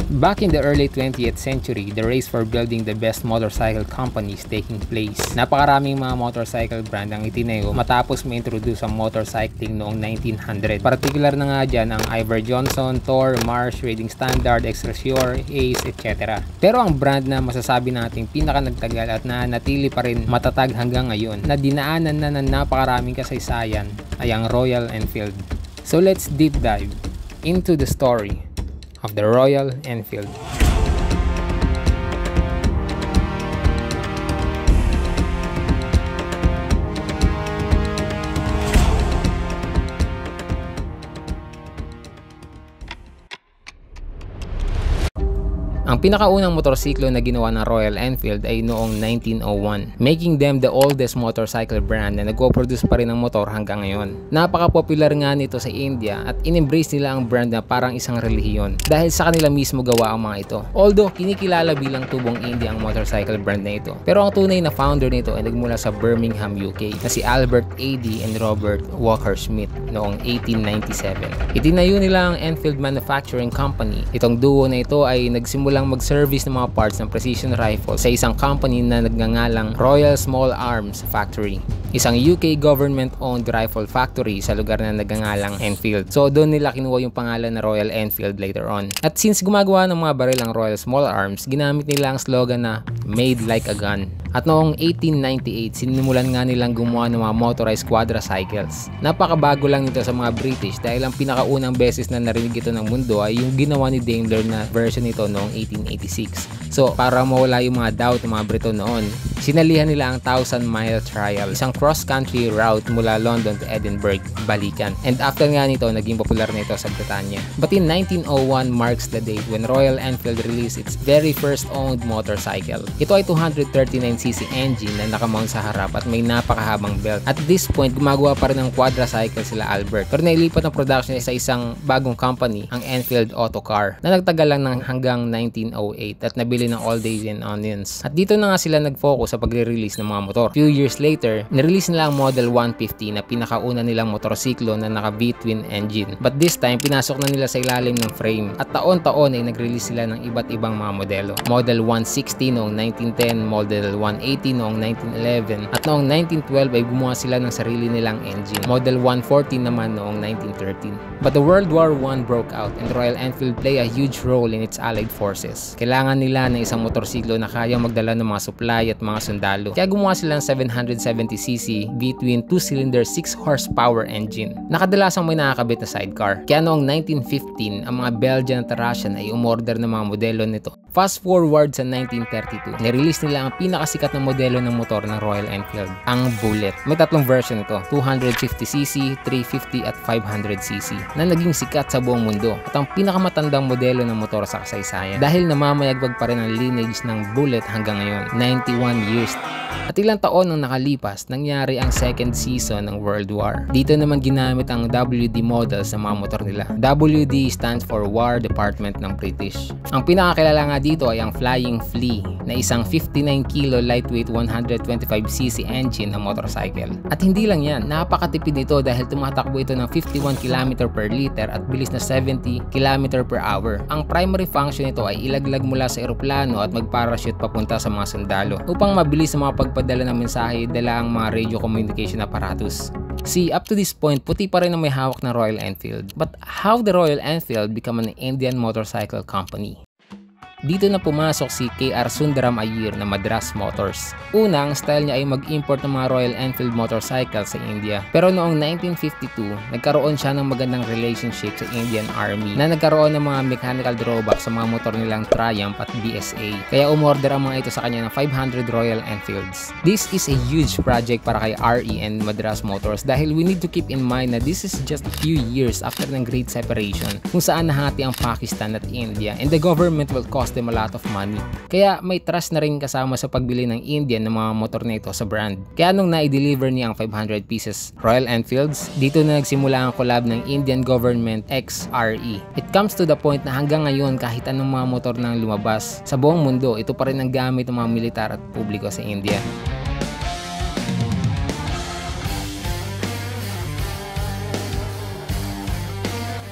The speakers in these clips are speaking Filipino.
Back in the early 20th century, the race for building the best motorcycle company is taking place. Napakaraming mga motorcycle brand ang itinayo matapos ma-introduce ang motorcycling noong 1900. Partikular na nga dyan ang Iver Johnson, Thor, Marsh, Racing Standard, Excelsior, Ace, etc. Pero ang brand na masasabi nating pinaka nagtagal at nanatili pa rin matatag hanggang ngayon na dinaanan na ng napakaraming kasaysayan ay ang Royal Enfield. So let's deep dive into the story of the Royal Enfield. Ang pinakaunang motorsiklo na ginawa ng Royal Enfield ay noong 1901, making them the oldest motorcycle brand na nagpo-produce pa rin ng motor hanggang ngayon. Napaka-popular nga nito sa India at in-embrace nila ang brand na parang isang relihiyon dahil sa kanila mismo gawa ang mga ito. Although kinikilala bilang tubong India ang motorcycle brand na ito, pero ang tunay na founder nito ay nagmula sa Birmingham, UK na si Albert A.D. and Robert Walker Smith noong 1897. Itinayo nila ang Enfield Manufacturing Company. Itong duo na ito ay nagsimula mag-service ng mga parts ng precision rifle sa isang company na nagngangalang Royal Small Arms Factory, isang UK government-owned rifle factory sa lugar na nagngangalang Enfield. So doon nila kinuha yung pangalan na Royal Enfield later on. At since gumagawa ng mga baril ang Royal Small Arms, ginamit nila ang slogan na "Made like a gun". At noong 1898, sinimulan nga nilang gumawa ng mga motorized quadricycles. Napakabago lang nito sa mga British dahil ang pinakaunang beses na narinig ito ng mundo ay yung ginawa ni Daimler na version nito noong 1886. So para mawala yung mga doubt ng mga Brito noon, sinalihan nila ang 1,000-mile trial, isang cross-country route mula London to Edinburgh, balikan. And after nga nito, naging popular na ito sa Britanya. But in 1901 marks the date when Royal Enfield released its very first owned motorcycle. Ito ay 239cc engine na nakamount sa harap at may napakahabang belt. At this point, gumagawa pa rin ng quadricycle sila Albert. Pero nailipat ang production sa isang bagong company, ang Enfield Auto Car, na nagtagal lang ng hanggang 1908 at nabili ng All Days and Onions. At dito na nga sila nag-focus sa pagre-release ng mga motor. Few years later, nirelease nila ang Model 150 na pinakauna nilang motorsiklo na naka V-twin engine. But this time, pinasok na nila sa ilalim ng frame. At taon-taon ay nag-release sila ng iba't ibang mga modelo. Model 160 noong 1910, Model 180 noong 1911, at noong 1912 ay gumawa sila ng sarili nilang engine. Model 140 naman noong 1913. But the World War I broke out and Royal Enfield played a huge role in its allied forces. Kailangan nila ng isang motorsiklo na kayang magdala ng mga supply at mga sundalo. Kaya gumawa sila ng 770cc between 2-cylinder 6 horsepower engine. Nakadalasang may nakakabit na sidecar. Kaya noong 1915, ang mga Belgian at Russian ay umorder ng mga modelo nito. Fast forward sa 1932, nirelease nila ang pinakasikat na modelo ng motor ng Royal Enfield, ang Bullet. May tatlong version ito, 250cc, 350 at 500cc, na naging sikat sa buong mundo at ang pinakamatandang modelo ng motor sa kasaysayan dahil namamayagpag pa rin ang lineage ng Bullet hanggang ngayon, 91 years. At ilang taon nang nakalipas, nangyari ang second season ng World War. Dito naman ginamit ang WD models sa mga motor nila. WD stands for War Department ng British. Ang pinakakilala nga dito ay ang Flying Flea na isang 59 kilo lightweight 125cc engine ng motorcycle. At hindi lang yan, napakatipid nito dahil tumatakbo ito ng 51 km per liter at bilis na 70 km per hour. Ang primary function nito ay ilaglag mula sa eroplano at mag-parachute papunta sa mga sundalo upang mabilis sa mga pagpadala ng mensahe dala ang mga radio communication apparatus. See, up to this point, puti pa rin ang may hawak ng Royal Enfield. But how the Royal Enfield become an Indian motorcycle company? Dito na pumasok si K.R. Sundaram Iyer na Madras Motors. Una, ang style niya ay mag-import ng mga Royal Enfield motorcycles sa India. Pero noong 1952, nagkaroon siya ng magandang relationship sa Indian Army na nagkaroon ng mga mechanical drawbacks sa mga motor nilang Triumph at BSA. Kaya umorder ang mga ito sa kanya ng 500 Royal Enfields. This is a huge project para kay RE and Madras Motors dahil we need to keep in mind na this is just a few years after ng Great Separation kung saan nahati ang Pakistan at India and the government will cost them a lot of money. Kaya may trust na rin kasama sa pagbili ng Indian ng mga motor na ito sa brand. Kaya nung na-deliver niya ang 500 pieces Royal Enfields, dito na nagsimula ang collab ng Indian government x RE. It comes to the point na hanggang ngayon kahit anong mga motor nang lumabas sa buong mundo, ito pa rin ang gamit ng mga militar at publiko sa India.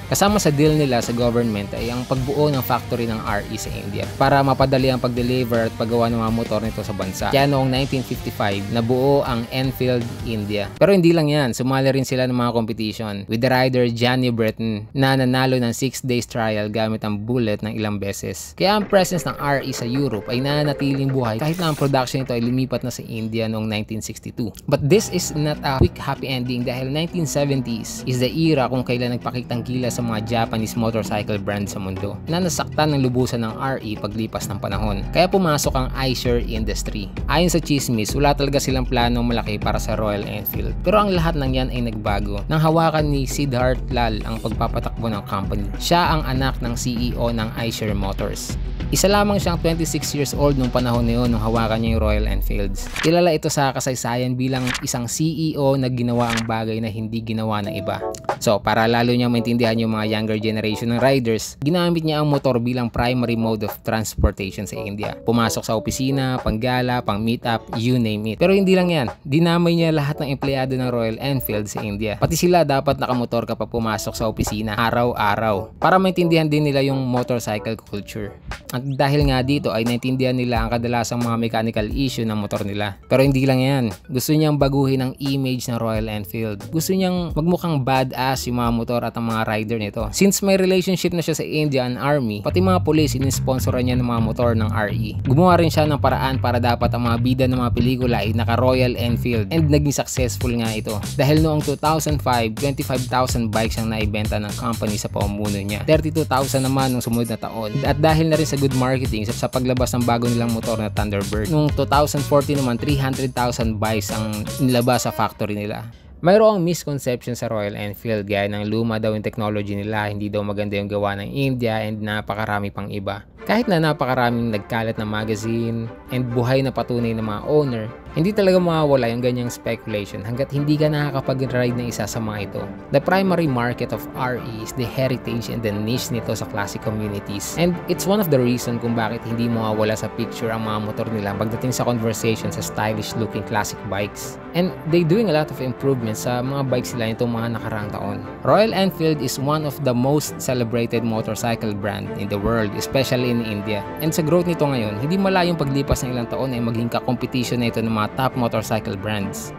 Kasama sa deal nila sa government ay ang pagbuo ng factory ng RE sa India para mapadali ang pag-deliver at paggawa ng mga motor nito sa bansa. Kaya noong 1955, nabuo ang Enfield India. Pero hindi lang yan, sumali rin sila ng mga competition with the rider Johnny Breton na nanalo ng 6 days trial gamit ang bullet ng ilang beses. Kaya ang presence ng RE sa Europe ay nananatiling buhay kahit na ang production nito ay lumipat na sa India noong 1962. But this is not a quick happy ending dahil 1970s is the era kung kailan nagpakitang gilas sa mga Japanese motorcycle brand sa mundo na nasaktan ng lubusan ng RE paglipas ng panahon. Kaya pumasok ang Eicher industry. Ayon sa chismis, wala talaga silang planong malaki para sa Royal Enfield. Pero ang lahat ng yan ay nagbago nang hawakan ni Siddharth Lal ang pagpapatakbo ng company. Siya ang anak ng CEO ng Eicher Motors. Isa lamang siyang 26 years old nung panahon na yun nung hawakan niya yung Royal Enfields. Kilala ito sa kasaysayan bilang isang CEO na ginawa ang bagay na hindi ginawa ng iba. So, para lalo niya maintindihan yung mga younger generation ng riders, ginamit niya ang motor bilang primary mode of transportation sa India. Pumasok sa opisina, panggala, pang meet-up, you name it. Pero hindi lang yan. Dinamay niya lahat ng empleyado ng Royal Enfield sa India. Pati sila dapat nakamotor kapag pumasok sa opisina araw-araw para maintindihan din nila yung motorcycle culture. At dahil nga dito ay naintindihan nila ang kadalasang mga mechanical issue ng motor nila. Pero hindi lang yan. Gusto niyang baguhin ang image ng Royal Enfield. Gusto niyang magmukhang badass yung mga motor at ang mga rider nito. Since may relationship na siya sa Indian Army, pati mga police inisponsoran niya ng mga motor ng RE. Gumawa rin siya ng paraan para dapat ang mga bida ng mga pelikula ay naka Royal Enfield and naging successful nga ito. Dahil noong 2005, 25,000 bikes ang naibenta ng company sa pamumuno niya. 32,000 naman nung sumunod na taon. At dahil na rin sa good marketing sa paglabas ng bago nilang motor na Thunderbird. Noong 2014 naman 300,000 bikes ang nilabas sa factory nila. Mayroong misconception sa Royal Enfield gaya ng luma daw yung technology nila, hindi daw maganda yung gawa ng India and napakarami pang iba. Kahit na napakaraming nagkalat na magazine and buhay na patunay ng mga owner, hindi talaga mawawala yung ganyang speculation hanggat hindi ka nakakapag-ride ng isa sa mga ito. The primary market of RE is the heritage and the niche nito sa classic communities. And it's one of the reason kung bakit hindi mawawala sa picture ang mga motor nila pagdating sa conversation sa stylish looking classic bikes. And they doing a lot of improvements sa mga bikes nila itong mga nakaraang taon. Royal Enfield is one of the most celebrated motorcycle brand in the world, especially in India. And sa growth nito ngayon, hindi malayong paglipas ng ilang taon ay maging ka-competition na ito ng mga top motorcycle brands.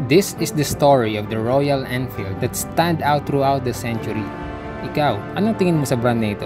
This is the story of the Royal Enfield that stand out throughout the century. Ikaw, anong tingin mo sa brand na ito?